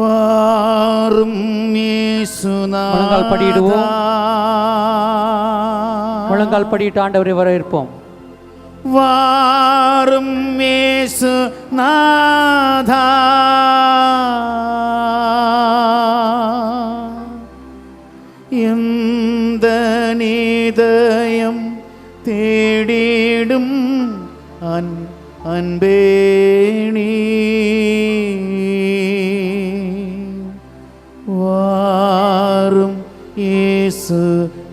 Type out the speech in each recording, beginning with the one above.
வாரும் இயேசுநாதா. முழங்கால் படியிடுவோம். முழங்கால் படியிட்டு ஆண்டவரை வரவேற்போம். வாரும் இயேசுநாதா, எந்த நீதயம் தேடிடும் அன்பே நீ. வாரும் இயேசுநாதா.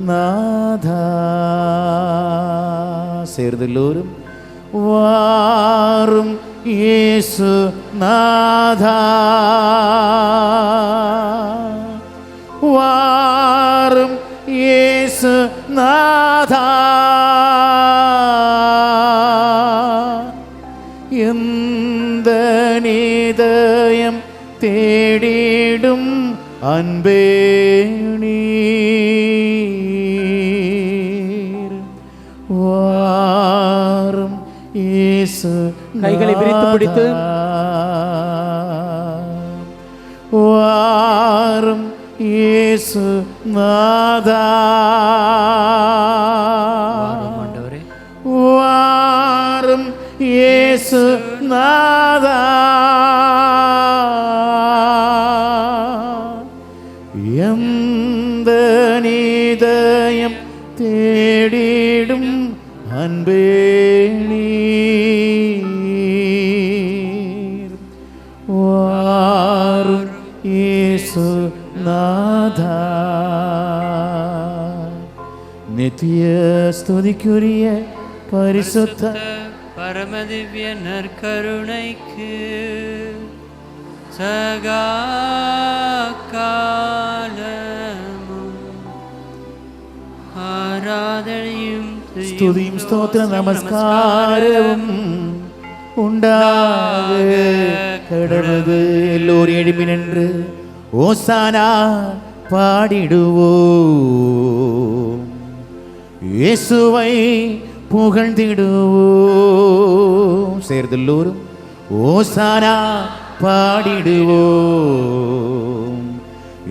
சேர்ந்தெல்லோரும் வாரும் இயேசுநாதா, வாரும் இயேசுநாதா, எந்த நீதயம் தேடிடும் அன்பே நீர். வாரும் இயேசு. கைகளை விரித்து பிடித்து வாரும் இயேசுநாதா, வாரும் இயேசுநாதா, எந்த நீதயம் தேடிடும் அன்பே நீர். வாரும் இயேசுநாதா. நித்திய ஸ்துதிக்குரிய பரிசுத்த பரமதிவ்ய நற்கருணைக்கு சகா காலமும் ஆராதனையும் ஸ்துதியும் ஸ்தோத்திர நமஸ்காரமும் உண்டாக கடவுது. எல்லோரும் எழுப்பி நின்று ஓசானா பாடிடுவோம், இயேசுவை புகழ்ந்திடுவோம். சேர்ந்தெல்லோரும் ஓசானா பாடிடுவோம்,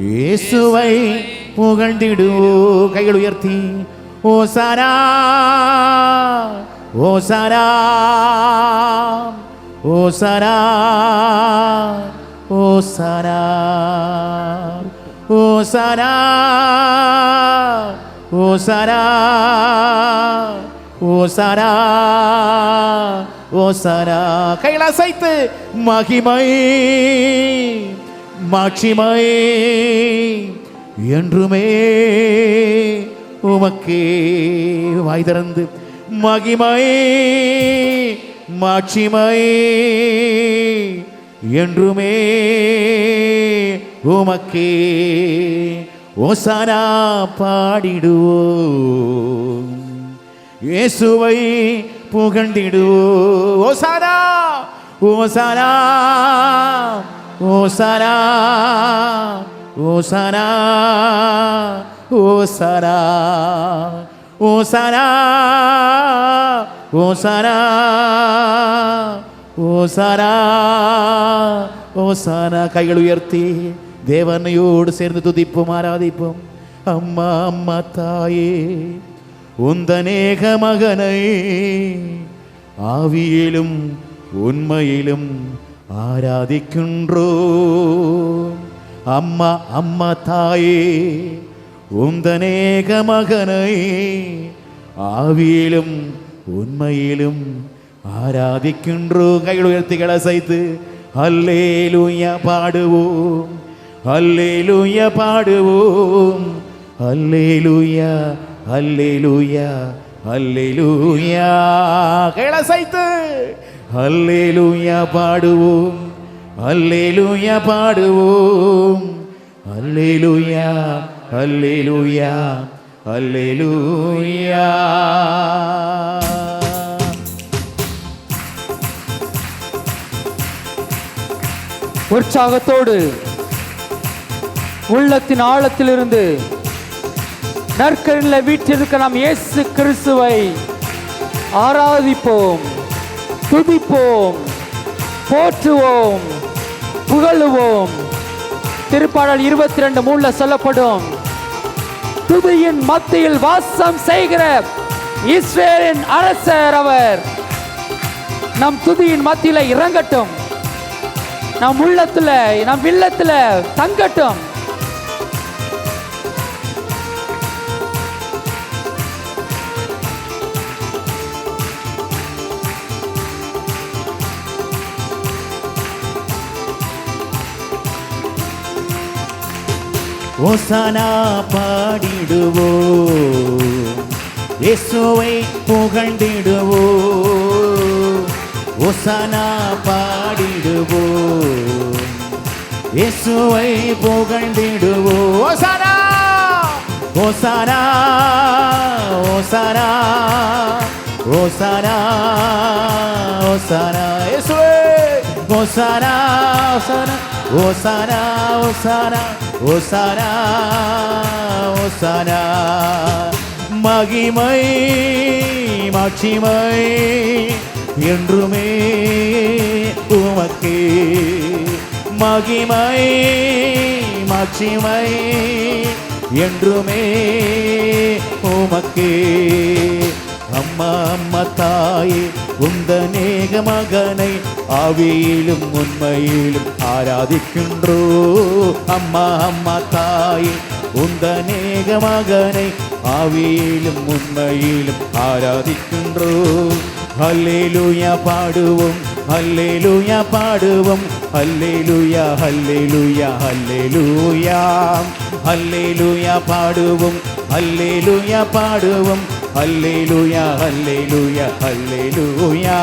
இயேசுவை புகழ்ந்திடுவோம். கைகள் உயர்த்தி ஓசானா ஓசானா ஓசானா ஓசானா ஓசானா ஓசானா ஓசானா ஓசானா. கையில் அசைத்து மகிமை மாட்சிமை என்றுமே உமக்கே. வாய் திறந்து மகிமை மாட்சிமை என்றுமே உமக்கே. ஓசானா பாடிடுவோம், இயேசுவை புகழ்ந்திடுவோம். ஓசானா ஓசானா ஓசானா ஓசானா ஓசானா ஓசானா ஓசானா ஓசானா ஓசானா. கைகள் உயர்த்தி தேவனையோடு சேர்ந்து துதிப்போம், ஆராதிப்போம். அம்மா அம்மா தாயே, உந்தனேக மகனை ஆவியிலும் உண்மையிலும் ஆராதிக்கின்றோம். அம்மா அம்மா தாயே, உந்தனேக மகனை ஆவியிலும் உண்மையிலும் ஆராதிக்கின்றோம். கைகள் உயர்த்திகள் அசைத்து அல்லேலூயா பாடுவோம், அல்லேலூயா பாடுவோம், அல்லேலூயா அல்லேலூயா அல்லேலூயா. கைகள் அசைத்து அல்லேலூயா பாடுவோம், அல்லேலூயா பாடுவோம், அல்லேலூயா அல்லேலூயா அல்லேலூயா. உற்சாகத்தோடு உள்ளத்தின் ஆழத்திலிருந்து நற்கருணையில் வீற்றிருக்க நாம் இயேசு கிறிஸ்துவை ஆராதிப்போம், துதிப்போம், போற்றுவோம், புகழுவோம். திருப்பாடல் 22:3 சொல்லப்படும், துதியின் மத்தியில் வாசம் செய்கிற இஸ்ரவேலின் அரசர் அவர். நம் துதியின் மத்தியில இறங்கட்டும், நம் உள்ளத்துல நம் இல்லத்துல தங்கட்டும். ஓசானா பாடிடுவோம், இயேசுவை புகழ்ந்திடுவோம். ஓசானா பாடிடுவோம், இயேசுவை புகழ்ந்திடுவோம். ஓசானா ஓசானா ஓசானா ஓசானா ஓசானா இயேசுவே. ஓசானா ஓசானா ஓசானா ஓசானா ஓசானா ஓசானா. மகிமை மாட்சிமை என்றுமே உமக்கே. மகிமை மாட்சிமை என்றுமே உமக்கே. அம்மா அம்மா தாயே உந்த நேக மகனை ஆவியிலும் உண்மையிலும் ஆராதிக்கின்றோ. அம்மா அம்மா தாயே உந்த நேக மகனை ஆவியிலும் உண்மையிலும் ஆராதிக்கின்றோ. ஹல்லேலூயா பாடுவோம், ஹல்லேலூயா பாடுவோம், ஹல்லேலூயா ஹல்லேலூயா ஹல்லேலூயா. ஹல்லேலூயா பாடுவோம், ஹல்லேலூயா பாடுவோம், ஹல்லேலூயா ஹல்லேலூயா ஹல்லேலூயா.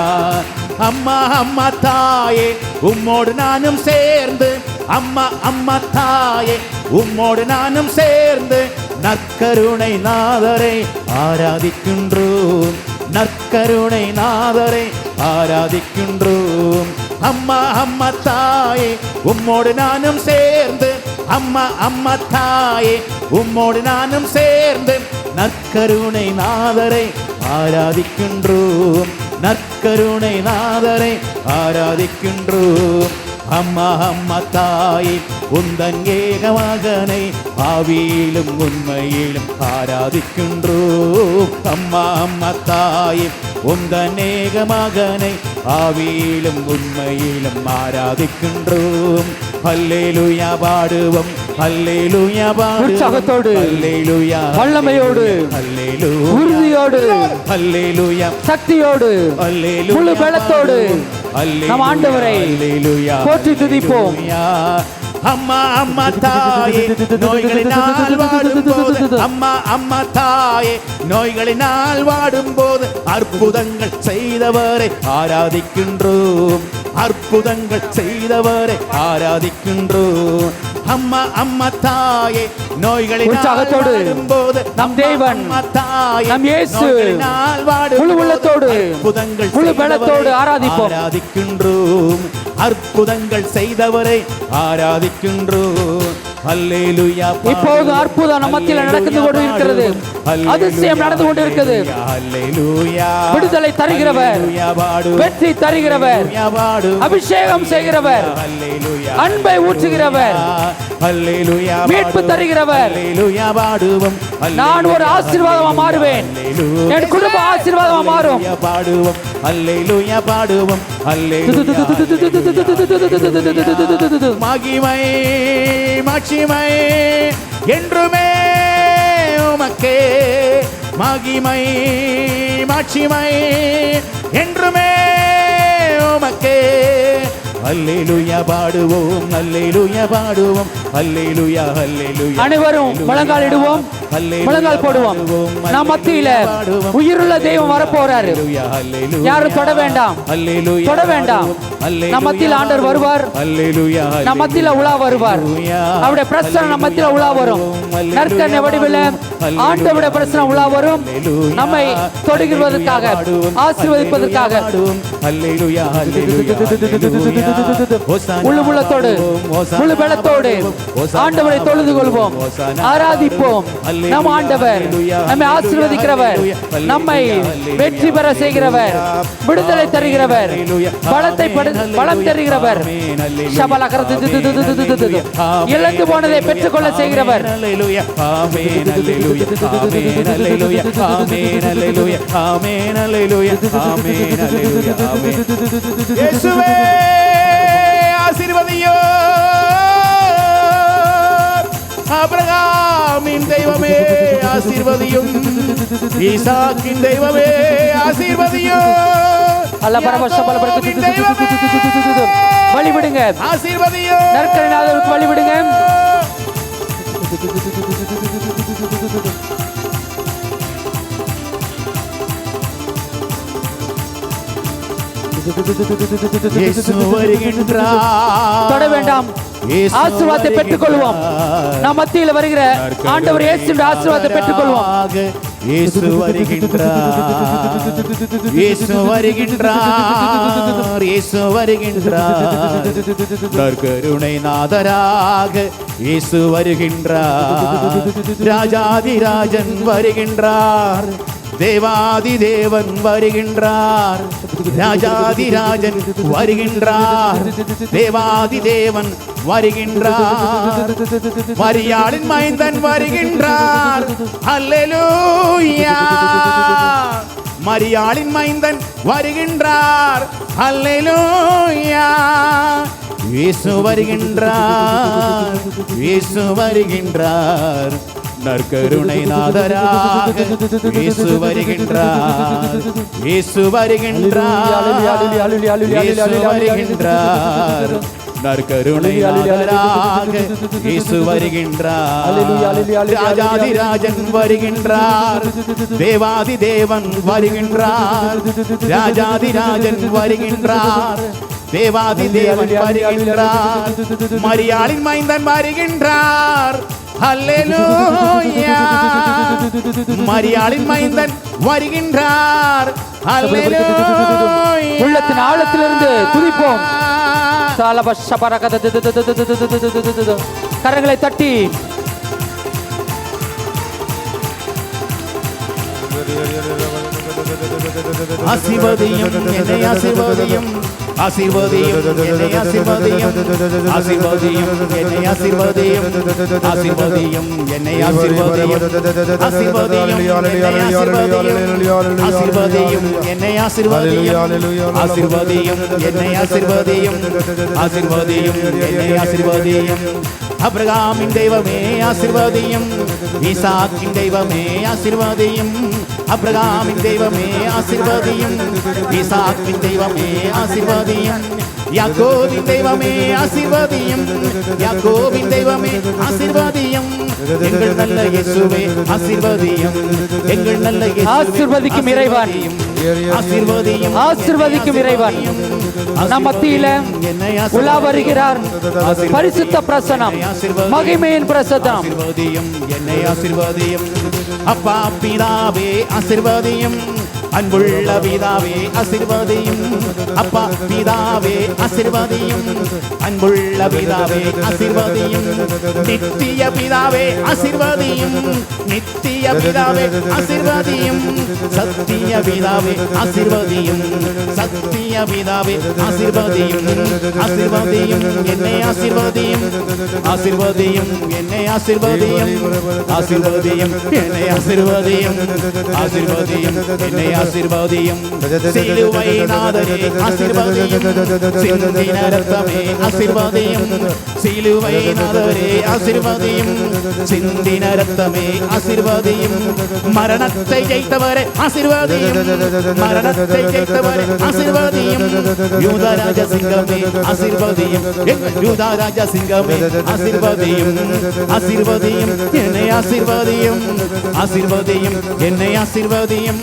அம்மா அம்மா தாயே உம்மோடு நானும் சேர்ந்து, அம்மா அம்மா தாயே உம்மோடு நானும் சேர்ந்து நற்கருணை நாதரை ஆராதிக்கின்றோம். நற்கருணை நாதரை ஆராதிக்கின்றோம். அம்மா அம்மா தாயே உம்மோடு நானும் சேர்ந்து, அம்மா அம்மா தாயே உம்மோடு நானும் சேர்ந்து நற்கருணை நாதரை ஆராதிக்கின்றோம். நற்கருணை நாதரை ஆராதிக்கின்றோம். அம்மா அம்மா தாயே உந்தன் ஏக மகனை ஆவியிலும் உண்மையிலும் ஆராதிக்கின்றோம். அம்மா அம்மா தாயே உந்தன் ஏக மகனை ஆவியிலும் உண்மையிலும் ஆராதிக்கின்றோம். ஹல்லேலூயா பாடுவோம், ஹல்லேலூயா பாடுவோம், உற்சாகத்தோடு, ஹல்லேலூயா வல்லமையோடு, ஹல்லேலூயா உறுதியோடு, ஹல்லேலூயா சக்தியோடு, ஹல்லேலூயா முழு பலத்தோடு நம் ஆண்டவரை போற்றி துதிப்போம். அம்மா அம்மா தாயே நோய்களினால் வாடும்போது, அம்மா அம்மா தாயே நோய்களினால் வாடும்போது அற்புதங்கள் செய்தவரை ஆராதிக்கின்றோம். அற்புதங்கள் செய்தவரை ஆராதிக்கின்றோம். அம்மா அம்மா தாயே நோய்களினால் வாடும்போது நம் தேவன், தாயே நம் இயேசு நோய்களினால் முழு உள்ளத்தோடு, அற்புதங்கள் முழு பலத்தோடு ஆராதிப்போம். ஆராதிக்கின்றோம். அற்புதங்கள் செய்தவரை ஆராதிக்கின்றோம். ஹல்லேலூயா. இப்போது அற்புதம் நம்ம மத்தியில் நடந்து கொண்டு இருக்கிறது. அதிசயம் நடந்து கொண்டு இருக்கிறது. ஹல்லேலூயா. விடுதலை தருகிறவர், வெற்றி தருகிறவர், அபிஷேகம் செய்கிறவர், அன்பை ஊற்றுகிறவர், ஹல்லேலூயா. மீட்பு தருகிறவர். ஹல்லேலூயா பாடுவோம். நான் ஒரு ஆசீர்வாதமா மாறுவேன், என் குடும்ப ஆசீர்வாதமா மாறும். பாடுவோம், ஹல்லேலூயா பாடுவோம், ஹல்லேலூயா. மகிமை மாட்சிமை என்றுமே உமக்கே. மகிமை மாட்சிமை என்றுமே உமக்கே. அல்லேலூயா பாடுவோம், அல்லேலூயா பாடுவோம், அல்லேலூயா அல்லேலூயா. அனைவரும் முழங்கால் இடுவோம், முழங்கால் போடுவோம். நம் மத்தியில உயிருள்ள தெய்வம் வரப்போறாரு. யாரும் தொட வேண்டாம், தொட வேண்டாம். நம் மத்தியில் ஆண்டவர் வருவார், நம் மத்தியில உலா வருவார். அவருடைய பிரச்சனை நம் மத்தியில உலா வரும். நற்கருணை வடிவில் ஆண்டவருடைய பிரச்சனை உலா வரும். நம்மை தொடுகிறதற்காக, ஆசீர்வதிப்பதற்காக. முழு உள்ளத்தோடு, முழு பலத்தோடு ஆண்டவரை தொழுது கொள்வோம், ஆராதிப்போம். நம் ஆண்டவர் நம்மை ஆசீர்வதிக்கிறவர், நம்மை வெற்றி பெற செய்கிறவர், விடுதலை தருகிறவர், பலம் தருகிறவர், இழந்து போனதை பெற்றுக்கொள்ள செய்கிறவர். இயேசுவே ஆசீர்வதியோ, ஆபிரகாமின் தெய்வமே ஆசீர்வதியும், ஈசாக்கின் தெய்வமே ஆசீர்வதியும், வழிவிடுங்க, ஆசீர்வதியும், நற்கருணாதருக்கு வழிவிடுங்க. இயேசு வருகின்றார். தொட வேண்டாம், ஆசீர்வாதத்தை பெற்றுக்கொள்வோம். நாம் மத்தியில் வருகிற ஆண்டவர் இயேசுவின் ஆசீர்வாதத்தை பெற்றுக்கொள்வோம். இயேசு வருகின்றார், இயேசு வருகின்றார், இயேசு வருகின்றார். கருணை நாதராக இயேசு வருகின்றார். ராஜாதிராஜன் வருகின்றார், தேவாதி தேவன் வருகின்றார். ராஜாதிராஜன் வருகின்றார், தேவாதி தேவன் வருகின்றார். மரியாளின் மைந்தன் வருகின்றார். அல்லேலூயா. மரியாளின் மைந்தன் வருகின்றார். அல்லேலூயா. இயேசு வருகின்றார், இயேசு வருகின்றார். நற்கருணை நாதராக இயேசு வருகின்றார், இயேசு வருகின்றார், இயேசு வருகின்றார். நற்கருணை நாதராக இயேசு வருகின்றார். ராஜாதிராஜன் வருகின்றார், தேவாதி தேவன் வருகின்றார். ராஜாதிராஜன் வருகின்றார், தேவாதி தேவன் வருகின்றார். மரியாளின் மைந்தன் வருகின்றார். அல்லேலூயா. மரியாளின் மைந்தன் வருகின்றார். அல்லேலூயா. உள்ளத்தின் ஆழத்திலிருந்து துதிப்போம். கரங்களை தட்டி ஆசீர்வதியும், என்னை ஆசீர்வதியும், ஆசீர்வதியும், என்னை ஆசீர்வதியும், ஆசீர்வதியும், என்னை ஆசீர்வதியும், ஆசீர்வதியும், என்னை ஆசீர்வதியும், ஆசீர்வதியும், ஆசீர்வதியும், என்னை ஆசீர்வதியும், ஆசீர்வதியும், என்னை ஆசீர்வதியும், ஆசீர்வதியும், என்னை ஆசீர்வதியும். அபிரகாமின் தெய்வமே ஆசீர்வதியும், ஈசாக்கின் தெய்வமே ஆசீர்வதியும். அபிரகாமின் தெய்வமே ஆசீர்வதியும், ஈசாக்கின் தெய்வமே ஆசீர்வதியும். யாக்கோபின் தெய்வமே ஆசீர்வதியும், யாக்கோபின் தெய்வமே ஆசீர்வதியும். எங்கள் நல்ல இயேசுவே ஆசீர்வதியும், எங்கள் நல்ல ஆசீர்வதிக்கும் இறைவன், ஆசீர்வதியும், ஆசீர்வதிக்கும் இறைவன் நம் மத்தியில உலா வருகிறார். பரிசுத்த பிரசனம், மகிமையின் பிரசனம். ஆசீர்வதியும், என்னை ஆசீர்வதியும். அப்பா பிதாவே ஆசீர்வதியும், அன்புள்ள பிதாவே ஆசீர்வதியும். அப்பா பிதாவே ஆசீர்வதியும், அன்புள்ள பிதாவே ஆசீர்வதியும். நித்திய பிதாவே ஆசீர்வதியும், நித்திய பிதாவே ஆசீர்வதியும். சத்திய பிதாவே ஆசீர்வதியும், சத்திய பிதாவே ஆசீர்வதியும். ஆசீர்வதியும், என்னை ஆசீர்வதியும், ஆசீர்வதியும், என்னை ஆசீர்வதியும், ஆசீர்வதியும், என்னை ஆசீர்வதியும், ஆசீர்வதியும், என்னை ஆசீர்வதியும். சிலுவை நாதரே ஆசீர்வதியும், சிந்தின ரத்தமே ஆசீர்வதியும். சிலுவை நாதரே ஆசீர்வதியும், சிந்தின ரத்தமே ஆசீர்வதியும். மரணத்தை ஜெயித்தவரே ஆசீர்வதியும், மரணத்தை ஜெயித்தவரே ஆசீர்வதியும். யூதராஜ சிங்கமே ஆசீர்வதியும், எங்கள் யூதராஜ சிங்கமே ஆசீர்வதியும், ஆசீர்வதியும், என்னை ஆசீர்வதியும், ஆசீர்வதியும், என்னை ஆசீர்வதியும்,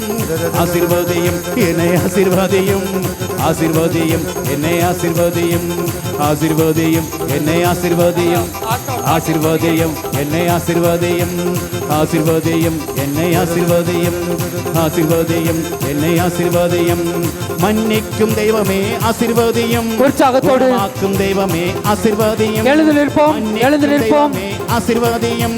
ஆசீர்வதியும், என்னை ஆசீர்வதியும், ஆசீர்வதியும், என்னை ஆசீர்வதியும், ஆசீர்வதியும், என்னை ஆசீர்வதியும், ஆசீர்வதியும், என்னை ஆசீர்வதியும், ஆசீர்வதியும், என்னை ஆசீர்வதியும், ஆசீர்வதியும், என்னை ஆசீர்வதியும். மன்னிக்கும் தெய்வமே ஆசீர்வதியும், உற்சாகத்தோடு ஆக்கும் தெய்வமே ஆசீர்வதியும். எழுந்து நிற்போம், எழுந்து நிற்போம். ஆசீர்வதியும்,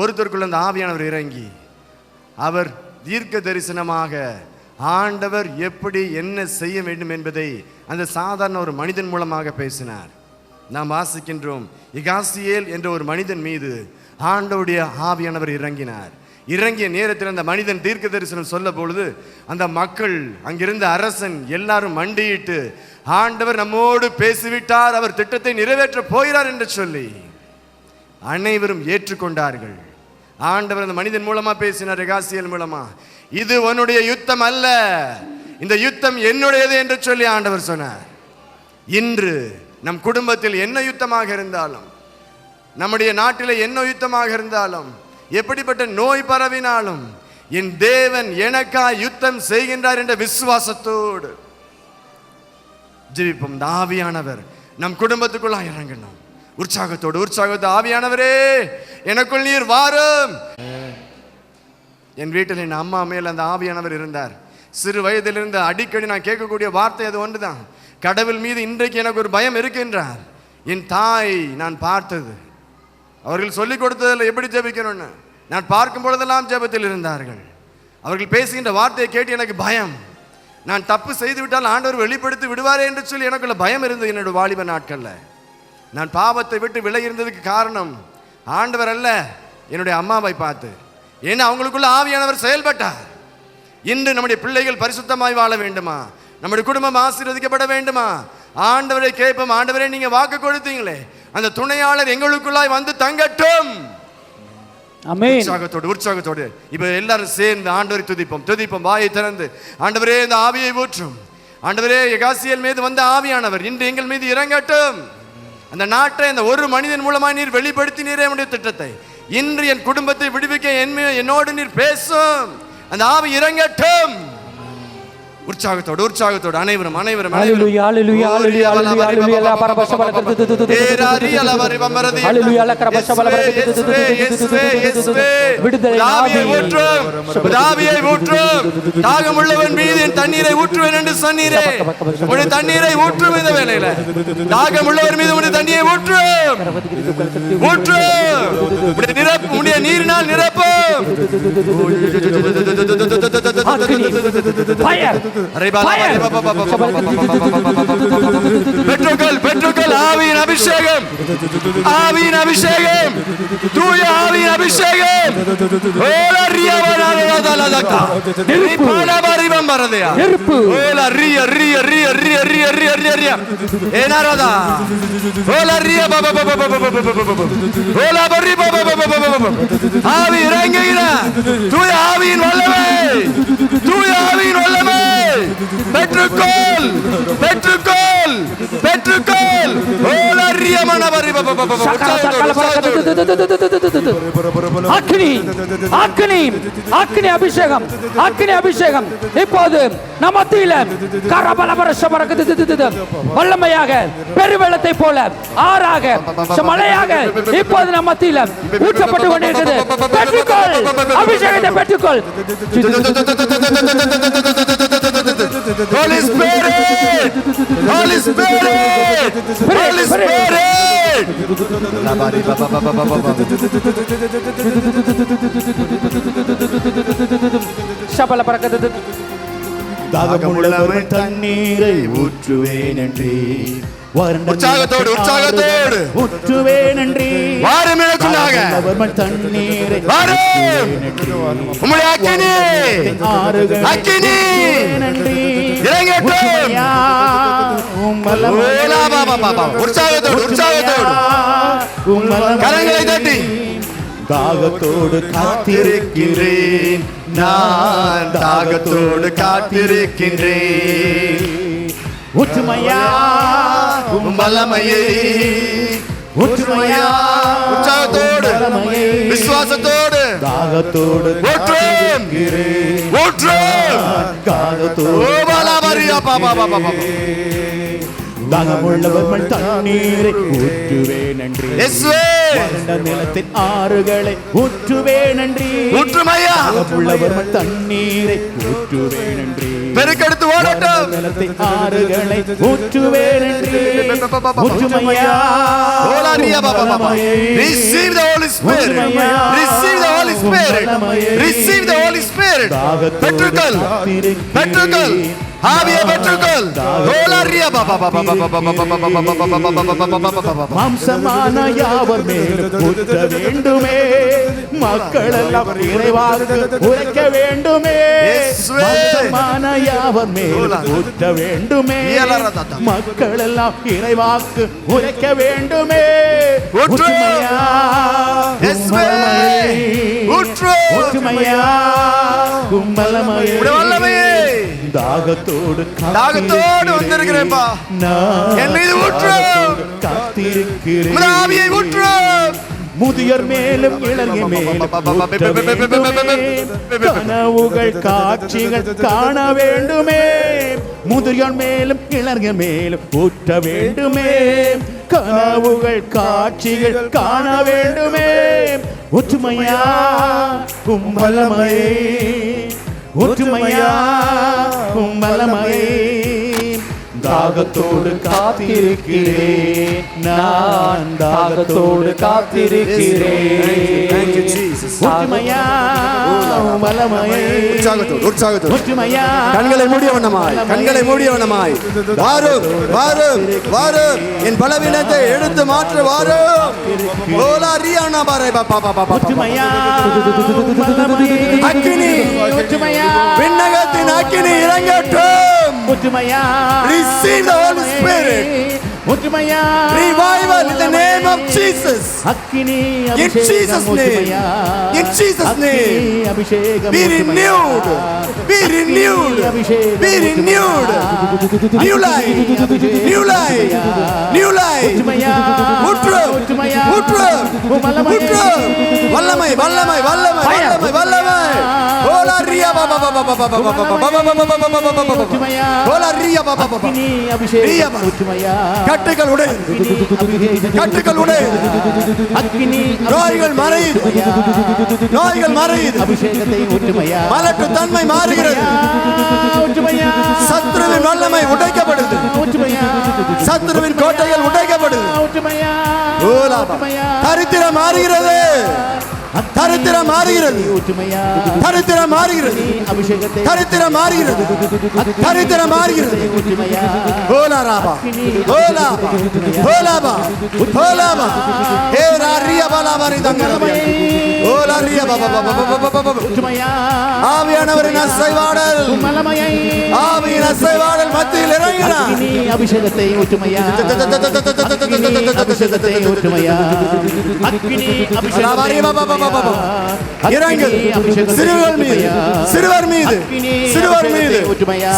ஒருத்தருக்குள்ள அந்த ஆவியானவர் இறங்கி அவர் தீர்க்க தரிசனமாக ஆண்டவர் எப்படி என்ன செய்ய வேண்டும் என்பதை அந்த சாதாரண ஒரு மனிதன் மூலமாக பேசினார். நாம் வாசிக்கின்றோம், இகாசியேல் என்ற ஒரு மனிதன் மீது ஆண்டவருடைய ஆவியானவர் இறங்கினார். இறங்கிய நேரத்தில் அந்த மனிதன் தீர்க்க தரிசனம் சொல்ல பொழுது அந்த மக்கள், அங்கிருந்த அரசன் எல்லாரும் மண்டியிட்டு, ஆண்டவர் நம்மோடு பேசிவிட்டார், அவர் திட்டத்தை நிறைவேற்ற போகிறார் என்று சொல்லி அனைவரும் ஏற்றுக்கொண்டார்கள். ஆண்டவர் அந்த மனிதன் மூலமா பேசினார், இகாசியேல் மூலமா. இது உன்னுடைய யுத்தம் அல்ல, இந்த யுத்தம் என்னுடையது என்று சொல்லி ஆண்டவர் சொன்னார். இன்று நம் குடும்பத்தில் என்ன யுத்தமாக இருந்தாலும், நம்முடைய நாட்டில் என்ன யுத்தமாக இருந்தாலும், எப்படிப்பட்ட நோய் பரவினாலும், என் தேவன் எனக்காக யுத்தம் செய்கின்றார் என்ற விசுவாசத்தோடு ஜெபிப்போம். இந்த ஆவியானவர் நம் குடும்பத்துக்குள்ள இறங்கணும். உற்சாகத்தோடு ஆவியானவரே எனக்குள் நீர் வாரும். என் வீட்டில் என் அம்மா மேல் அந்த ஆவியானவர் இருந்தார். சிறு வயதிலிருந்து அடிக்கடி நான் கேட்கக்கூடிய வார்த்தை அது ஒன்றுதான், கடவுள் மீது இன்றைக்கு எனக்கு ஒரு பயம் இருக்கின்றார். என் தாய் நான் பார்த்தது, அவர்கள் சொல்லிக் கொடுத்ததில் எப்படி ஜெபிக்கணும்னு நான் பார்க்கும் பொழுதெல்லாம் ஜெபத்தில் இருந்தார்கள். அவர்கள் பேசுகின்ற வார்த்தையை கேட்டு எனக்கு பயம். நான் தப்பு செய்து விட்டால் ஆண்டவர் வெளிப்படுத்தி விடுவாரே என்று சொல்லி எனக்குள்ள பயம் இருந்தது. என்னோட வாலிப நாட்களில் நான் பாவத்தை விட்டு விலகி இருந்ததுக்கு காரணம் ஆண்டவர் அல்ல, என்னுடைய அம்மாவை பார்த்து. ஏன்னா அவங்களுக்குள்ள ஆவியானவர் செயல்பட்டார். இன்று நம்முடைய பிள்ளைகள் பரிசுத்தமாய் வாழ வேண்டுமா, நம்முடைய குடும்பம் ஆசீர்வதிக்கப்பட வேண்டுமா, ஆண்டவரை கேட்போம். ஆண்டவரே நீங்க வாக்கு கொடுத்தீங்களே, அந்த துணையாளர் எங்களுக்குள்ளாய் வந்து தங்கட்டும். ஆமென். உற்சாகத்தோடு இப்ப எல்லாரும் சேர்ந்து ஆண்டவரை துதிப்போம். வாயை திறந்து, ஆண்டவரே இந்த ஆவியை ஊற்றும். ஆண்டவரே இகாசியேல் மீது வந்த ஆவியானவர் இன்று எங்கள் மீது இறங்கட்டும். அந்த நாட்டை அந்த ஒரு மனிதன் மூலமாய் நீர் வெளிப்படுத்தினீரே உடைய திட்டத்தை. இன்று என் குடும்பத்தை விடுவிக்க என்னோடு நீர் பேசும். அந்த ஆவி இறங்கட்டும். உற்சாகத்தோடு அனைவரும் ஹalleluya ஹalleluya ஹalleluya ஹalleluya la parabashabala ஹalleluya la karabashabala விடுதலை ஆவியை ஊற்றும். தாகமுள்ளவன் மீது என் தண்ணீரை ஊற்றுவேன் என்று சொன்னீரே, உம்முடைய தண்ணீரை ஊற்றும். இந்த வேளையில தாகமுள்ளவர் மீது உம்முடைய தண்ணீரை ஊற்றும். உம்முடைய நீரினால் நிரப்பும். பெற்றுக்கொள் ஆவியின் அபிஷேகம், தூய ஆவியின் அபிஷேகம். ஆவி இறங்குகிறார். தூய ஆவியின் வல்லமை, தூய ஆவியின் வல்லமை. பெற்றுக்கொள். அக்னி அபிஷேகம் இப்போது நம் மத்தியில வல்லமையாக பெருவெள்ளத்தை போல ஆறாக மழையாக இப்போது நம் மத்தியில ஊற்றப்பட்டு கொண்டிருக்கிறது. பெற்றுக்கொள் அபிஷேகத்தை, பெற்றுக்கொள். Holy Spirit, Holy Spirit, Holy Spirit. Shabala barakatu. தாகமுள்ளவன் தண்ணீரை ஊற்றுவேன் என்று உற்சாகத்தோடு ஊற்றுவேன் என்று வாரும் எனக்குள்ளாக. தண்ணீரை உம்முடைய அக்கினி இறங்கட்டும். உற்சாகத்தோடு கரங்களை தட்டி தாகத்தோடு காத்திருக்கிறேன், நான் தாகத்தோடு காத்திருக்கின்றேன். ஊற்றுமையா வல்லமையை, ஊற்றுமையா உற்சாகத்தோடு விசுவாசத்தோடு தாகத்தோடு தாகமுள்ளவர்கள் தண்ணீரை ஊற்றுவேன் நன்றி. நிலத்தின் ஆறுகளை ஊற்றுவேன் நன்றி. ஊற்றுமையா உள்ளவர்கள் தண்ணீரை ஊற்றுவேன் நன்றி. பெருக்கெடுத்து ஓடட்டும். நிலத்தை ஆறுகளை ஊற்றுவேன் என்று ஊற்றுமையா. Receive the Holy Spirit. Receive the Holy Spirit. Receive the Holy Spirit. பெற்றுக்கொள், பெற்றுக்கொள், ஆவியை பெற்றுக்கொள். மாம்சமான யாவர் மேலும் ஊற்ற வேண்டுமே, மக்கள் எல்லாம் இறைவாக்கு உரைக்க வேண்டுமே. மாம்சமான யாவர் மேலும் ஊற்ற வேண்டுமே, மக்கள் எல்லாம் இறைவாக்கு உரைக்க வேண்டுமே. ஊற்றுமையா, ஊற்றுமையா, கும்பலமையே, தாகத்தோடு வந்திருக்கிறேன்பா. என் மீது ஊற்று, காத்திருக்கிறேன். ஆவியை ஊற்று. முதியோர் மேலும் இளைஞர் மேலும் கனவுகள் காட்சிகள் காண வேண்டுமே. முதியோர் மேலும் இளைஞர் மேலும் ஊற்ற வேண்டுமே. கனவுகள் காட்சிகள் காண வேண்டுமே. ஒற்றுமையா, கும்பலமையே, ஒற்றுமையா, கும்பலமையே, தாகத்தோடு காத்திருக்கிறேன், நான் தாகத்தோடு காத்திருக்கிறேன். ஒற்றுமையா, கும்பலமையே, ஒற்றுமையா. கண்களை மூடியவனமாய், கண்களை மூடியவனமாய், வாரும் வாரும் வாரும், என் பலவீனத்தை எடுத்து மாற்ற வாரும். ஒற்றுமையா, அக்கினி, ஒற்றுமையா, விண்ணகத்தின் அக்கினி இறங்கட்டும். ஒற்றுமையா. Receive the Holy Spirit. ஒற்றுமையா. Revival in the name of Jesus. அக்கினி In அபிஷேகம். Jesus' name. In Jesus' name. அபிஷேகம். Be renewed. Be renewed. Be renewed. New life. New life. New life. ஊற்று. ஊற்று. ஊற்று. வல்லமை, வல்லமை, வல்லமை, வல்லமை, வல்லமை. ஓலா ரியா பாபா பாபா பாபா பாபா ஓலா ரியா பாபா பாபா. ரியா பாபா. கட்டுகள் உடை, கட்டுகள் உடை. நோய்கள் மறையுது, நோய்கள் மறையுது. அபிஷேகத்தை ஊற்றுமையா. மலட்டு தன்மை மாறுகிறது. சத்ருவின் வல்லமை உடைக்கப்படுது. சத்ருவின் கோட்டைகள் உடைக்கப்படுது. தரித்திரம் மாறுகிறது, தரித்திரம் மாறுகிறது, தரித்திரம் மாறுகிறது, தரித்திரம் மாறுகிறது, தரித்திரம் மாறுகிறது. ஓலா ராபா, ஓலா ஓலாபா, ஓலாபா, ஏ ராரியா பாலாபாரி தங்கரமே, ஓலா ரியா பாபா பாபா பாபா பாபா. ஆவியானவரின் அசைவாடல், ஆவியின் அசைவாடல் மத்தியில் இறங்கினார். அபிஷேகத்தை ஊற்றுமையா. அபிஷேகத்தை ஊற்றுமையா. அக்கினி இறங்கள் சிறுவர் மீது, சிறுவர் மீது, சிறுவர் மீது,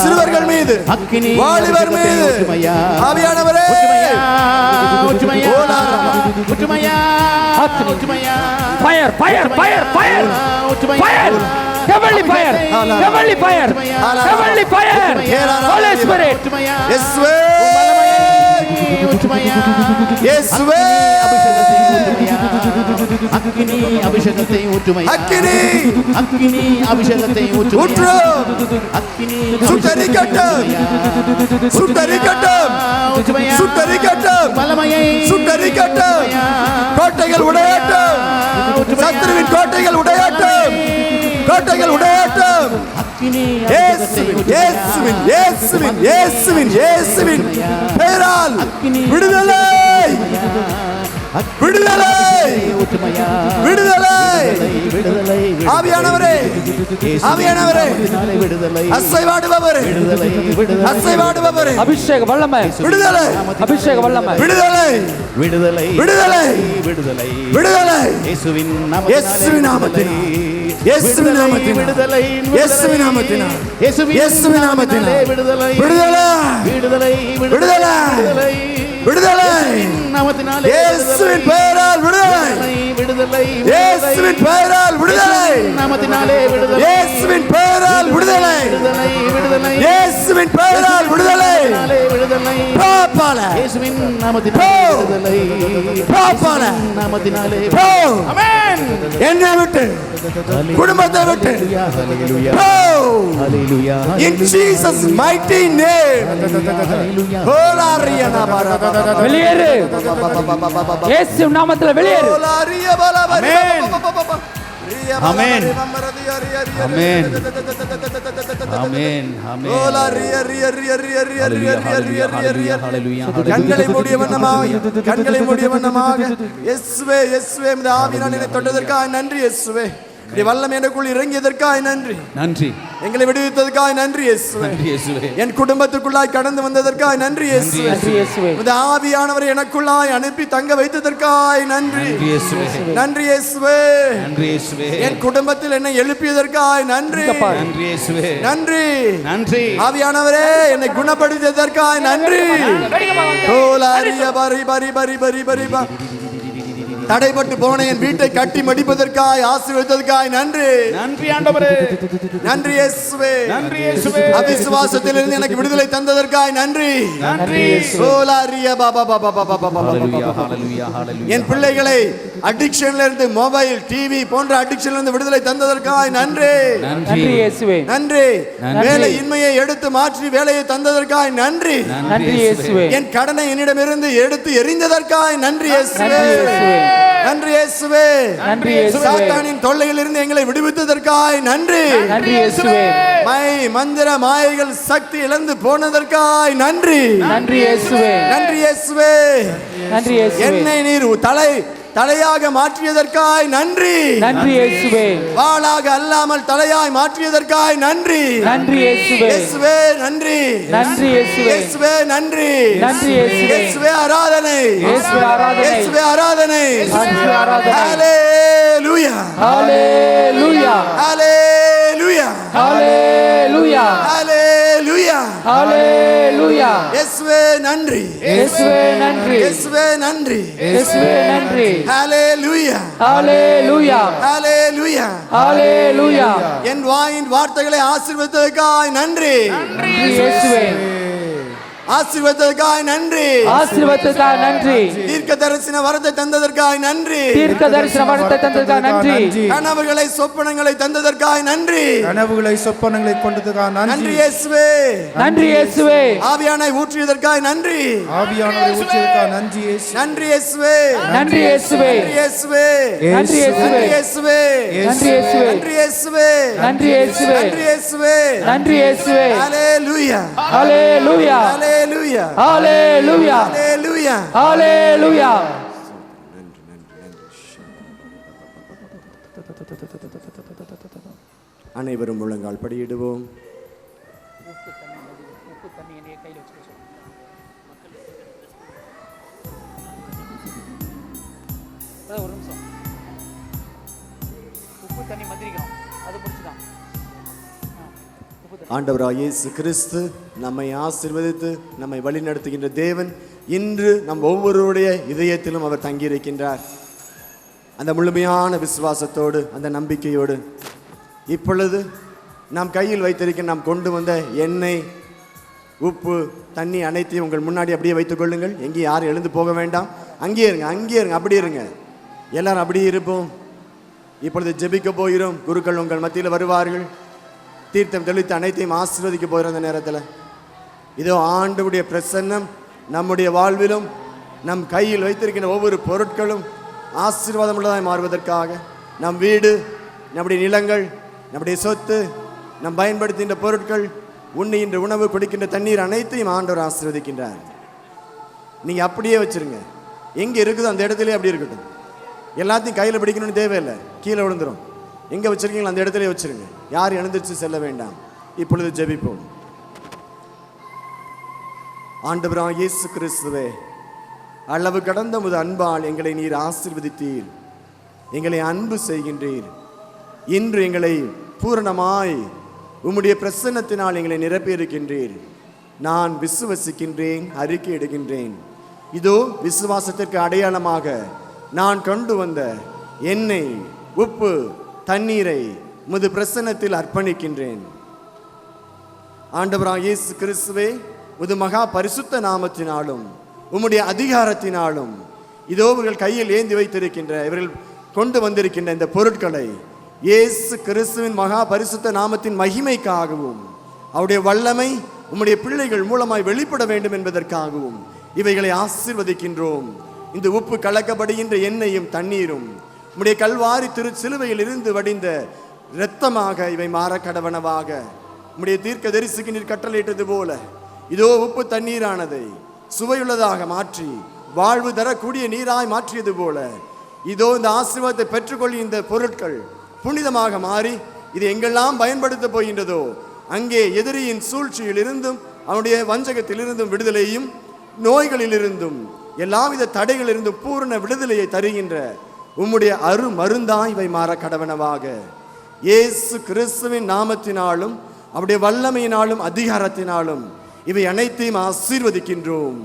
சிறுவர்கள் மீது, வாலிபர் மீது. ஆவியானவரே, Fire, fire, fire, fire, fire, heavenly fire, heavenly fire, heavenly fire, Holy Spirit. இயேசுவே, இயேசுவே. அக்கினி அபிஷேகத்தை ஊற்றுமையா. அக்கினி, அக்கினி அபிஷேகத்தை ஊற்று. அக்கினி சுட்டரிக்கட்டும், சுட்டரிக்கட்டும், சுட்டரிக்கட்டும், சுட்டரிக்கட்டும். கோட்டைகள் உடையட்டும், சத்ருவின் கோட்டைகள் உடையட்டும், கோட்டைகள் உடையட்டும். இயேசுவின், இயேசுவின், இயேசுவின், இயேசுவின், இயேசுவின் பெயரால் விடுதலை, விடுதலை, விடுதலை. ஆவியானவரே, ஆவியானவரே, அசைவாடுபவரே, அசைவாடுபவரே, அபிஷேக வல்லமை, விடுதலை, அபிஷேக வல்லமை, விடுதலை, விடுதலை, விடுதலை, விடுதலை, விடுதலை. இயேசுவின் இயேசுவின் நாமத்தினால், இயேசுவின் நாமத்தினால், விடுதலை, இயேசுவின் நாமத்தினால், இயேசுவின் இயேசுவின் நாமத்தினால் விடுதலை, விடுதலை, விடுதலை, விடுதலை, விடுதலை. நாமத்தினாலே இயேசுவின் பெயரால் விடுதலை, விடுதலை, இயேசுவின் பெயரால் விடுதலை, நாமத்தினாலே விடுதலை, இயேசுவின் பெயரால் விடுதலை, விடுதலை, விடுதலை, இயேசுவின் பெயரால் விடுதலை. விடுதலை போல இயேசுவின் நாமத்தினாலே விடுதலை போல நாமத்தினாலே போ ஆமென் என்னை விட்டு குடும்பத்தை விட்டு ஹalleluya போ ஹalleluya in Jesus mighty name ஹோலாரியனா பாரா வெளியேறு இயேசு நாமத்துல வெளியேறு ஹோலாரிய பாலா ஆமென் ஆமென் ஆமென் ஆமென் ஹோலாரிய ரிய ரிய ரிய ரிய ரிய ரிய ரிய ஹalleluya கண்களை மூடிய வண்ணமாக இயேசுவே இயேசுவே இந்த ஆவியானவரை என்னை தொட்டதற்காக நன்றி இயேசுவே இந்த வல்லமை எனக்குள் இறங்கியதற்காக நன்றி நன்றி எங்களை விடுவித்ததற்காக நன்றி இயேசுவே நன்றி இயேசுவே என் குடும்பத்துக்குள்ளாய் கடந்து வந்ததற்காக நன்றி இயேசுவே நன்றி இயேசுவே இந்த ஆவியானவரை எனக்குள்ளாய் அனுப்பி தங்க வைத்ததற்காக நன்றி நன்றி இயேசுவே நன்றி இயேசுவே நன்றி இயேசுவே என் குடும்பத்தில் என்னை எழுப்பியதற்காக நன்றி நன்றி இயேசுவே நன்றி நன்றி ஆவியானவரே என்னை குணப்படுத்தியதற்காக நன்றி கோலாரிய பரி பரி பரி பரி பரி பா தடைப்பட்டு போன என் வீட்டை கட்டி முடிப்பதற்காக ஆசீர்வதித்ததற்காக நன்றி நன்றி ஆண்டவரே நன்றி இயேசுவே நன்றி இயேசுவே அவிசுவாசத்திலிருந்து எனக்கு விடுதலை தந்ததற்காக நன்றி நன்றி கோலாரிய பாபா பாபா பாபா பாபா ஹalleluya ஹalleluya ஹalleluya என் பிள்ளைகளை அடிக்ஷன்ல இருந்து மொபைல் டிவி போன்ற அடிக்ஷன்ல இருந்து விடுதலை தந்ததற்காக நன்றி நன்றி இயேசுவே நன்றி நன்றி. வேலை இன்மையை எடுத்து மாற்றி வேலையை தந்ததற்காக நன்றி நன்றி இயேசுவே என் கடனை என்னிடமிருந்து எடுத்து எறிந்ததற்காக நன்றி இயேசுவே நன்றி இயேசுவே நன்றி இயேசுவே நன்றி இயேசுவே சாத்தானின் தொல்லையில் இருந்து எங்களை விடுவித்ததற்காக நன்றி நன்றி இயேசுவே மந்திர மாயைகள் சக்தி இழந்து போனதற்காக நன்றி நன்றி இயேசுவே நன்றி இயேசுவே நன்றி இயேசுவே என்னை நீர் தலையாக மாற்றியதற்காக நன்றி நன்றி இயேசுவே வாளாக அல்லாமல் தலையாய் மாற்றியதற்காக நன்றி நன்றி இயேசுவே இயேசுவே நன்றி நன்றி இயேசுவே இயேசுவே நன்றி நன்றி இயேசுவே இயேசுவே ஆராதனை இயேசுவே ஆராதனை இயேசுவே ஆராதனை இயேசுவே ஆராதனை ஹalleluya ஹalleluya ஹalleluya ஹalleluya ஹalleluya ஹalleluya இயேசுவே நன்றி இயேசுவே நன்றி இயேசுவே நன்றி இயேசுவே நன்றி ஹalleluya ஹalleluya ஹalleluya ஹalleluya என் வாயின் வார்த்தைகளை ஆசீர்வதித்ததற்காக நன்றி இயேசுவே ஆசீர்வதித்ததற்காக நன்றி ஆசீர்வாதத்துக்காக நன்றி தீர்க்கதரிசன வரத்தை தந்ததற்காக நன்றி தீர்க்க தரிசன வரத்தை தந்ததற்காக நன்றி கனவுகளை சொப்பனங்களை தந்ததற்காக நன்றி கனவுகளை சொப்பனங்களை கொண்டதுக்காக நன்றி நன்றி இயேசுவே நன்றி இயேசுவே ஆவியானை ஊற்றியதற்காக நன்றி ஆவியானவரை ஊற்றியதற்காக நன்றி இயேசு நன்றி இயேசுவே நன்றி இயேசுவே நன்றி இயேசுவே நன்றி இயேசுவே நன்றி இயேசுவே நன்றி இயேசுவே நன்றி இயேசுவே நன்றி இயேசுவே நன்றி இயேசுவே நன்றி இயேசுவே ஹalleluya ஹalleluya ஹalleluya ஹalleluya ஹalleluya ஹalleluya அனைவரும் முழங்கால் படியிடுவோம் ஒரு நிமிஷம் உப்பு தண்ணி மந்திரிக்கிறோம் அது பிடிச்சுதான் ஆண்டவராகிய இயேசு கிறிஸ்து நம்மை ஆசீர்வதித்து நம்மை வழிநடத்துகின்ற தேவன் இன்று நம் ஒவ்வொருவருடைய இதயத்திலும் அவர் தங்கியிருக்கின்றார். அந்த முழுமையான விசுவாசத்தோடு அந்த நம்பிக்கையோடு இப்பொழுது நாம் கையில் வைத்திருக்க நாம் கொண்டு வந்த எண்ணெய் உப்பு தண்ணி அனைத்தையும் உங்கள் முன்னாடி அப்படியே வைத்துக் கொள்ளுங்கள். எங்கேயும் யாரும் எழுந்து போக வேண்டாம். அங்கேயே இருங்க அப்படியே இருங்க. எல்லாரும் அப்படியே இருப்போம். இப்பொழுது ஜெபிக்க போகிறோம். குருக்கள் உங்கள் மத்தியில் வருவார்கள். தீர்த்தம் தெளித்து அனைத்தையும் ஆசீர்வதிக்க போகிற அந்த நேரத்தில் இதோ ஆண்டவருடைய பிரசன்னம் நம்முடைய வாழ்விலும் நம் கையில் வைத்திருக்கின்ற ஒவ்வொரு பொருட்களும் ஆசீர்வாதம் உள்ளதாய் மாறுவதற்காக நம் வீடு, நம்முடைய நிலங்கள், நம்முடைய சொத்து, நம் பயன்படுத்துகின்ற பொருட்கள், உண்ணுகின்ற உணவு, குடிக்கின்ற தண்ணீர் அனைத்தையும் ஆண்டவர் ஆசீர்வதிக்கின்றார். நீங்கள் அப்படியே வச்சுருங்க. எங்கே இருக்குதோ அந்த இடத்துலேயே அப்படி இருக்கட்டும். எல்லாத்தையும் கையில் பிடிக்கணும்னு தேவையில்லை, கீழே விழுந்துடும். எங்கே வச்சுருக்கீங்களோ அந்த இடத்துல வச்சுருங்க. யார் எழுந்திரிச்சு செல்ல வேண்டாம். இப்பொழுது ஜெபிப்போம். ஆண்டவராகிய இயேசு கிறிஸ்துவே, அளவு கடந்த உமது அன்பால் எங்களை நீர் ஆசீர்வதித்தீர். எங்களை அன்பு செய்கின்றீர். இன்று எங்களை பூரணமாய் உம்முடைய பிரசன்னத்தினால் எங்களை நிரப்பியிருக்கின்றீர். நான் விசுவசிக்கின்றேன், அறிக்கை இடுகின்றேன். இதோ விசுவாசத்திற்கு அடையாளமாக நான் கொண்டு வந்த எண்ணெய், உப்பு, தண்ணீரை உமது பிரசன்னத்தில் அர்ப்பணிக்கின்றேன். ஆண்டவராகிய இயேசு கிறிஸ்துவே, உமது மகா பரிசுத்த நாமத்தினாலும் உம்முடைய அதிகாரத்தினாலும் இதோ இவர்கள் கையில் ஏந்தி வைத்திருக்கின்ற, இவர்கள் கொண்டு வந்திருக்கின்ற இந்த பொருட்களை இயேசு கிறிஸ்துவின் மகா பரிசுத்த நாமத்தின் மகிமைக்காகவும் அவருடைய வல்லமை உம்முடைய பிள்ளைகள் மூலமாய் வெளிப்பட வேண்டும் என்பதற்காகவும் இவைகளை ஆசீர்வதிக்கின்றோம். இந்த உப்பு கலக்கப்படுகின்ற எண்ணெயும் தண்ணீரும் உம்முடைய கல்வாரி சிலுவையில் இருந்து வடிந்த இரத்தமாக இவை மாற கடவனவாக. உம்முடைய தீர்க்க தரிசிக்கு நீர் கட்டளையிட்டது போல இதோ உப்பு தண்ணீரானதை சுவையுள்ளதாக மாற்றி வாழ்வு தரக்கூடிய நீராய் மாற்றியது போல இதோ இந்த ஆசீர்வாதத்தை பெற்றுக்கொள்ளி இந்த பொருட்கள் புனிதமாக மாறி இது எங்கெல்லாம் பயன்படுத்த போகின்றதோ அங்கே எதிரியின் சூழ்ச்சியில் இருந்தும் அவனுடைய வஞ்சகத்திலிருந்தும் விடுதலையும், நோய்களிலிருந்தும் எல்லாவித தடைகளிலிருந்தும் பூரண விடுதலையை தருகின்ற உம்முடைய மருந்தாய் இவை மாற கடவனவாக. இயேசு கிறிஸ்துவின் நாமத்தினாலும் அவருடைய வல்லமையினாலும் அதிகாரத்தினாலும் இவை அனைத்தையும் ஆசீர்வதிக்கின்றோம்.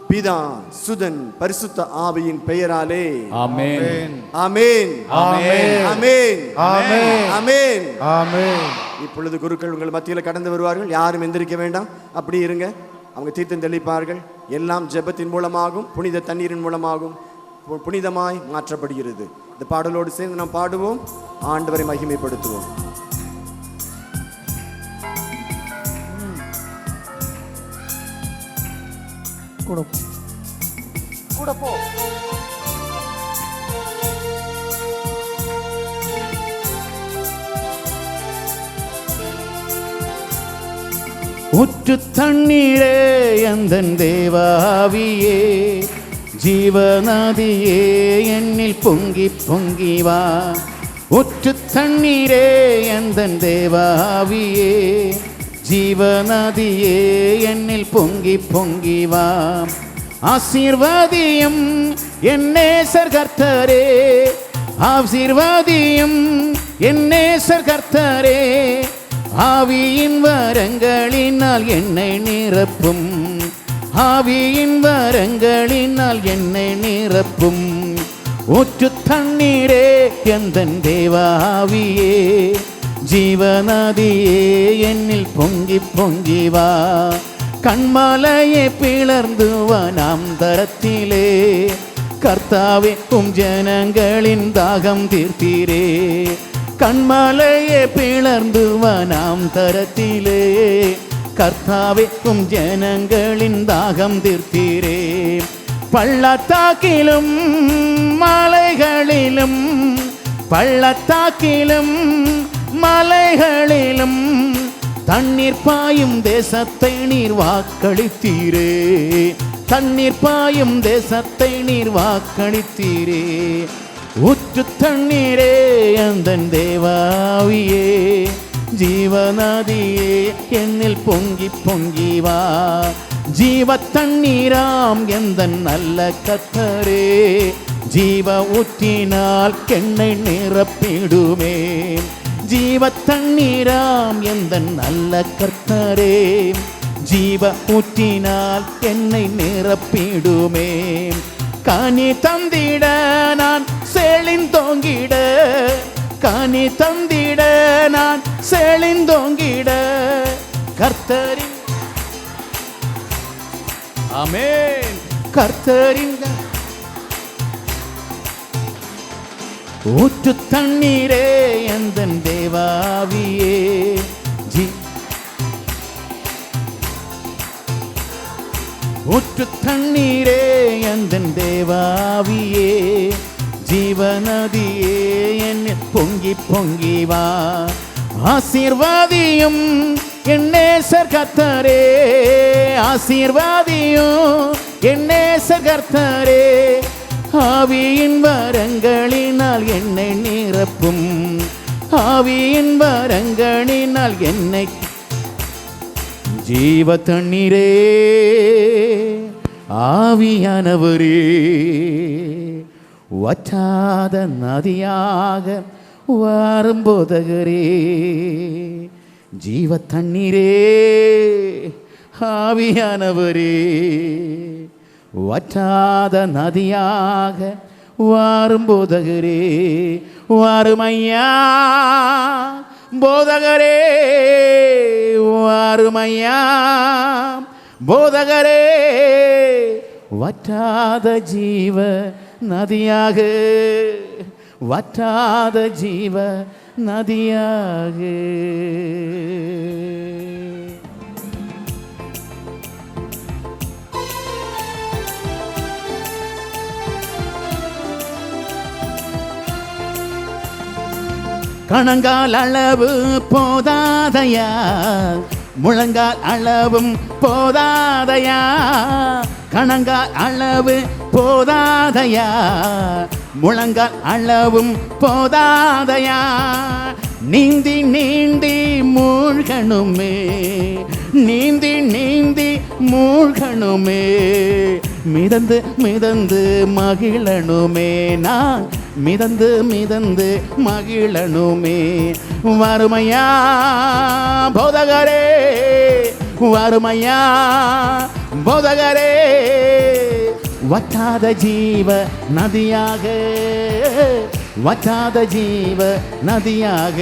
பிதா, சுதன், பரிசுத்த ஆவியின் பெயராலே ஆமென். ஆமென். ஆமென். ஆமென். ஆமென். ஆமென். ஆமென். இப்பொழுது குருக்கள் உங்கள் மத்தியில் கடந்து வருவார்கள். யாரும் எந்திரிக்க வேண்டாம், அப்படி இருங்க. அவங்க தீர்த்தம் தெளிப்பார்கள். எல்லாம் ஜெபத்தின் மூலமாகவும் புனித தண்ணீரின் மூலமாகவும் புனிதமாய் மாற்றப்படுகிறது. இந்த பாடலோடு சேர்ந்து நாம் பாடுவோம், ஆண்டவரை மகிமைப்படுத்துவோம். ஊற்று தண்ணீரே எந்தன் தேவாவியே, ஜீவநதியே என்னில் பொங்கி பொங்கி வா. ஊற்று தண்ணீரே எந்தன் தேவாவியே, ஜீவநதியே என்னில் பொங்கி பொங்கி வா. ஆசீர்வாதியும் என் நேசர் கர்த்தரே, ஆசீர்வாதியும் என் நேசர் கர்த்தரே, ஆவியின் வரங்களினால் என்னை நிரப்பும், ஆவியின் வரங்களினால் என்னை நிரப்பும். ஊற்று தண்ணீரே எந்தன் தேவாவியே, ஜீவநதியே என்னில் பொங்கி பொங்கி வா. கண்மலையை பிளர்ந்து வனாம் தரத்திலே, கர்த்தாவே உம் ஜனங்களின் தாகம் தீர்த்தீரே. கண்மலையை பிளர்ந்து வனாம் தரத்திலே, கர்த்தாவே உம் ஜனங்களின் தாகம் தீர்த்தீரே. பள்ளத்தாக்கிலும் மலைகளிலும், பள்ளத்தாக்கிலும் மலைகளிலும் தண்ணீர் பாயும் தேசத்தை நீர் வாக்களித்தீரே, தண்ணீர் பாயும் தேசத்தை நீர் வாக்களித்தீரே. ஊற்று தண்ணீரே எந்தன் தேவாவியே, ஜீவநதியே என்னில் பொங்கி பொங்கி வா. ஜீவ தண்ணீராம் எந்தன் நல்ல கர்த்தரே, ஜீவ ஊற்றினால் என்னை நிரப்பிடுமே. ஜீவ தண்ணீராம் எந்தன் நல்ல கர்த்தரே, ஜீவ ஊற்றினால் என்னை நிரப்பிடுமே. கனி தந்திட நான் செழிந்தோங்கிட, கனி தந்திட நான் செழிந்தோங்கிட, கர்த்தரின் ஆமென், கர்த்தரின் ஊற்று தண்ணீரே எந்தன் தேவாவியே, ஊற்று தண்ணீரே எந்தன் தேவாவியே, ஜீவநதியே என்னில் பொங்கி பொங்கி வா. ஆசீர்வாதியும் என் நேசர் கர்த்தரே, ஆசீர்வாதியும் என் நேசர் கர்த்தரே, ஆவியின் வரங்களினால் என்னை நிரப்பும், ஆவியின் வரங்களினால் என்னை. ஜீவ தண்ணீரே ஆவியானவரே, வற்றாத நதியாக வாரும் போதகரே. ஜீவ தண்ணீரே ஆவியானவரே, வற்றாத நதியாக வாரும் போதகரே. வாருமையா போதகரே, வாருமையா போதகரே வற்றாத ஜீவ நதியாக, வற்றாத ஜீவ நதியாக. கணங்கால் அளவு போதாதையா, முழங்கால் அளவும் போதாதையா, கணங்கால் அளவு போதாதையா, முழங்கால் அளவும் போதாதையா. நீந்தி நீந்தி மூழ்கணுமே, நீந்தி நீந்தி மூழ்கணுமே, மிதந்து மிதந்து மகிழணுமே, நான் மிதந்து மிதந்து மகிழணுமே. வறுமையா போதகரே, வறுமையா போதகரே, வற்றாத ஜீவ நதியாக, வற்றாத ஜீவ நதியாக.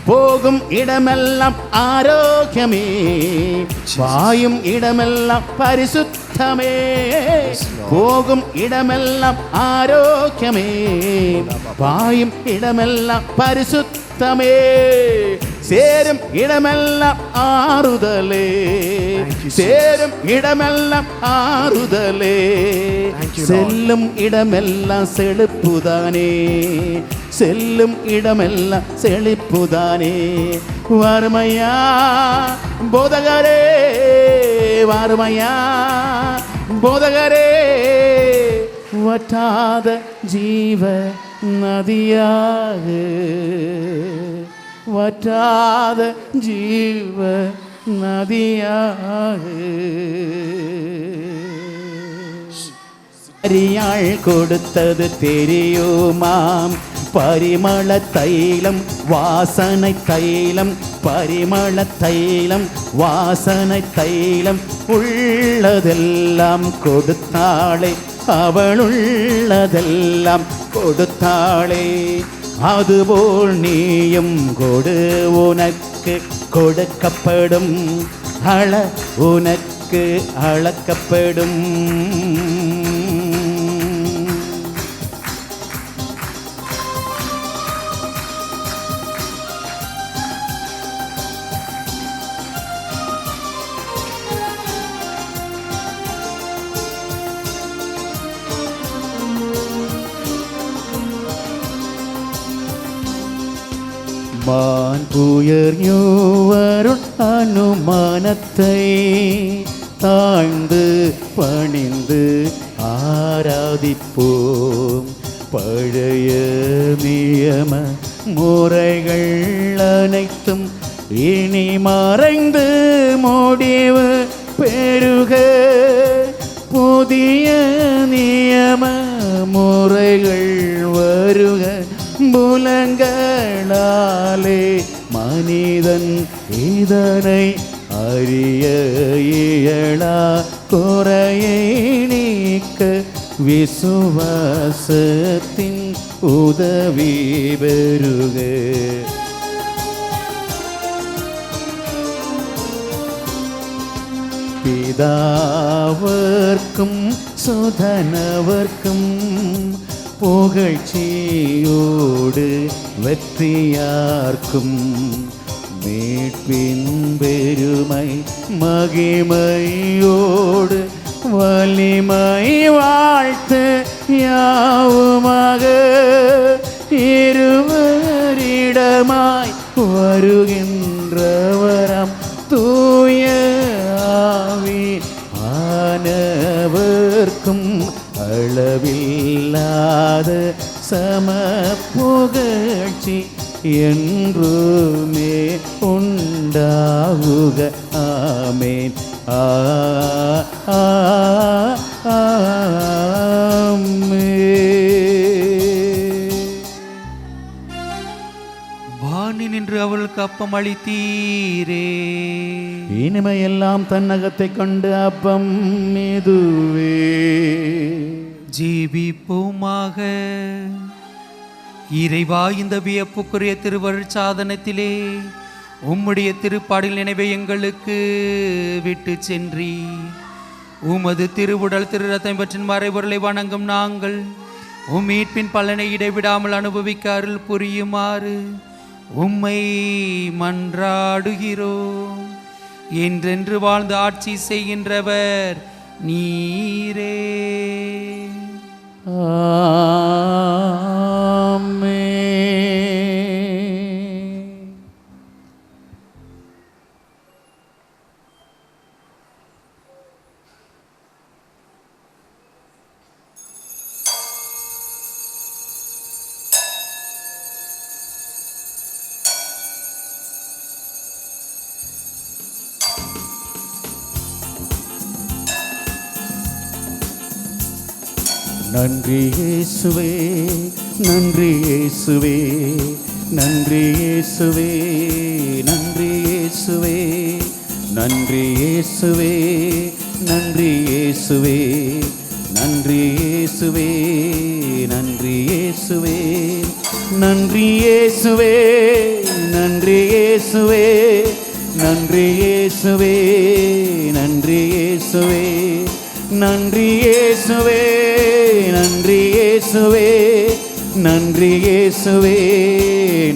போகும் இடமெல்லாம் ஆரோக்கியமே, பாயும் இடமெல்லாம் பரிசுத்தமே, போகும் இடமெல்லாம் ஆரோக்கியமே, பாயும் இடமெல்லாம் பரிசுத்தமே, சேரும் இடமெல்லாம் ஆறுதலே, சேரும் இடமெல்லாம் ஆறுதலே, செல்லும் இடமெல்லாம் செழிப்புதானே, செல்லும் இடமெல்லாம் செழிப்புதானே. வறுமையா போதகரே, வறுமையா போதகரே, வற்றாத ஜீவ நதியாக, வற்றாத ஜீவ நதியாக. அரியாள் கொடுத்தது தெரியுமாம், பரிமள தைலம் வாசனை தைலம், பரிமள தைலம் வாசனை தைலம், உள்ளதெல்லாம் கொடுத்தாளே, அவளுள்ளதெல்லாம் கொடுத்தாளே. அதுபோல் நீயும் கொடு, உனக்கு கொடுக்கப்படும், அள உனக்கு அளக்கப்படும். மான் புயர் யோவருள் அனுமானத்தை தாழ்ந்து பணிந்து ஆராதிப்போம். பழைய நியம முறைகள் அனைத்தும் இனி மறைந்து முடிவு பெருக, புதிய நியம முறைகள் வருக. புலங்களாலே மனிதன் இதனை அறிய இயலா, குறையை நீக்க விசுவாசத்தின் உதவி பெறுக. பிதாவர்க்கும் சுதனவர்க்கும் புகழ்ச்சியோடு வெற்றியார்க்கும் மீட்பின் பெருமை மகிமையோடு வலிமை வாழ்த்து யாவுமாக இருவரிடமாய் வருகின்றவரம் தூய ஆவி ஆனவர்க்கும் அளவில்லாத சம புகழ்ச்சி என்றுமே உண்டாகுக. ஆமேன். வானி நின்று அவளுக்கு அப்பம் அளித்தீரே, இனிமையெல்லாம் தன்னகத்தை கண்டு அப்பம் இதுவே. ஜீவிப்போமாக. இறைவா, இந்த வியப்புக்குரிய திருவருட் சாதனத்திலே உம்முடைய திருப்பாடில் நினைவை எங்களுக்கு விட்டு சென்றீர். உமது திருவுடல் திரு ரத்தம் பற்றின் மறைபொருளை வணங்கும் நாங்கள் மீட்பின் பலனை இடைவிடாமல் அனுபவிக்க அருள் புரியுமாறு உம்மை மன்றாடுகிறோம். என்றென்று வாழ்ந்து ஆட்சி செய்கின்றவர் நீரே. நன்றி இயேசுவே, நன்றி இயேசுவே, நன்றி இயேசுவே, நன்றி இயேசுவே, நன்றி இயேசுவே, நன்றி இயேசுவே, நன்றி இயேசுவே, நன்றி இயேசுவே, நன்றி இயேசுவே, நன்றி இயேசுவே, நன்றி இயேசுவே, நன்றி இயேசுவே, நன்றி இயேசுவே, நன்றி இயேசுவே, நன்றி இயேசுவே,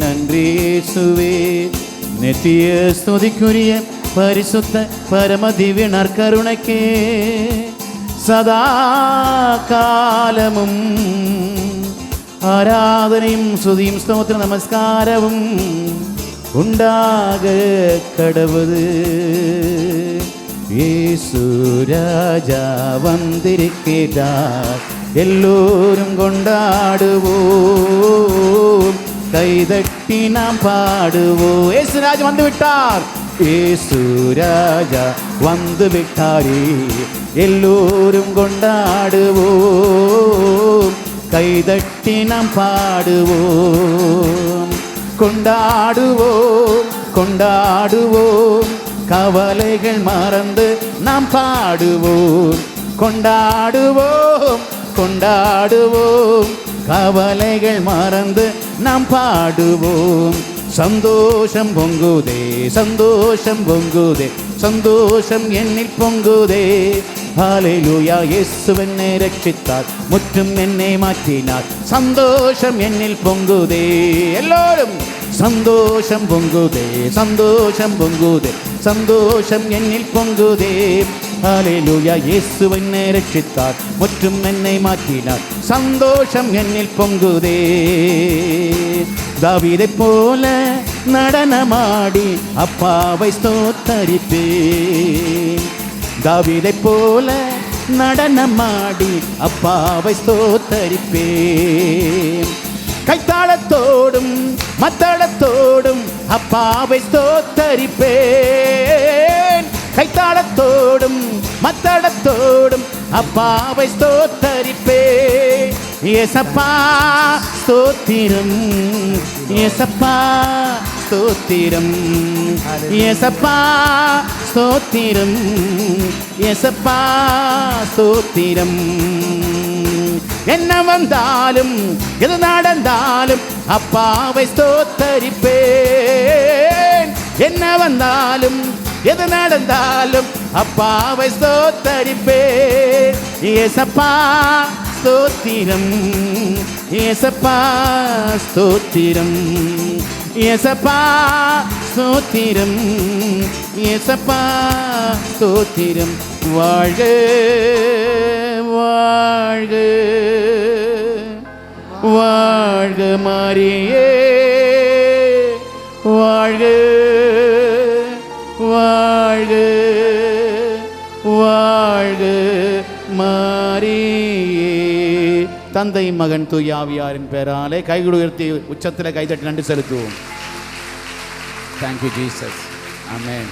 நன்றி இயேசுவே. நித்திய ஸ்துதிக்குரிய பரிசுத்த பரமதிவ்ய நற்கருணைக்கே சதா காலமும் ஆராதனையும் ஸ்துதியும் ஸ்தோத்திர நமஸ்காரமும் உண்டாக கடவுது. இயேசு ராஜா வந்திருக்கிறார், எல்லோரும் கொண்டாடுவோம், கைதட்டி நாம் பாடுவோம். இயேசு ராஜா வந்து விட்டார், இயேசு ராஜா வந்து விட்டாரே, எல்லோரும் கொண்டாடுவோம், கைதட்டி நாம் பாடுவோம். கொண்டாடுவோம், கொண்டாடுவோம், கவலைகள் மறந்து நாம் பாடுவோம். கொண்டாடுவோம், கொண்டாடுவோம், கவலைகள் மறந்து நாம் பாடுவோம். சந்தோஷம் பொங்குதே, சந்தோஷம் பொங்குதே, சந்தோஷம் என்னில் பொங்குதே. ஹல்லேலூயா, இயேசு என்னை ரட்சித்தார், முற்றும் என்னை மாற்றினார், சந்தோஷம் என்னில் பொங்குதே. எல்லோரும் சந்தோஷம் பொங்குதே, சந்தோஷம் பொங்குதே, சந்தோஷம் என்னில் பொங்குதே. ஹல்லேலூயா, இயேசு என்னை ரட்சித்தார், முற்றும் என்னை மாற்றினார், சந்தோஷம் என்னில் பொங்குதே. தாவீதைப் போல நடனமாடி அப்பாவை ஸ்தோத்தரிப்பேன். தாவீதைப் போல நடனமாடி அப்பாவை ஸ்தோத்தரிப்பேன். கைத்தாளத்தோடும் மத்தளத்தோடும் அப்பாவை ஸ்தோத்தரிப்பேன். கைத்தாளத்தோடும் மத்தளத்தோடும் அப்பாவை ஸ்தோத்தரிப்பேன். ஏசப்பா ஸ்தோத்திரம், ஏசப்பா ஸ்தோத்திரம், ஏசப்பா ஸ்தோத்திரம், ஏசப்பா ஸ்தோத்திரம். என்ன வந்தாலும் எது நடந்தாலும் அப்பாவை ஸ்தோத்தரிப்பேன். என்ன வந்தாலும் எது நடந்தாலும் அப்பாவை ஸ்தோத்தரிப்பேன். ஏசப்பா ஸ்தோத்திரம், ஏசப்பா ஸ்தோத்திரம், ஏசப்பா ஸ்தோத்திரம், ஏசப்பா ஸ்தோத்திரம். வாழ்க வாழ்க வாழ்க மரியே, வாழ்க வாழ்க வாழ்க மரியே. தந்தை மகன் தூய ஆவியாரின் பெயராலே கைகள் உயர்த்தி உச்சத்தில் கைதட்டி நன்றி செலுத்துவோம். Thank you Jesus. ஆமென்.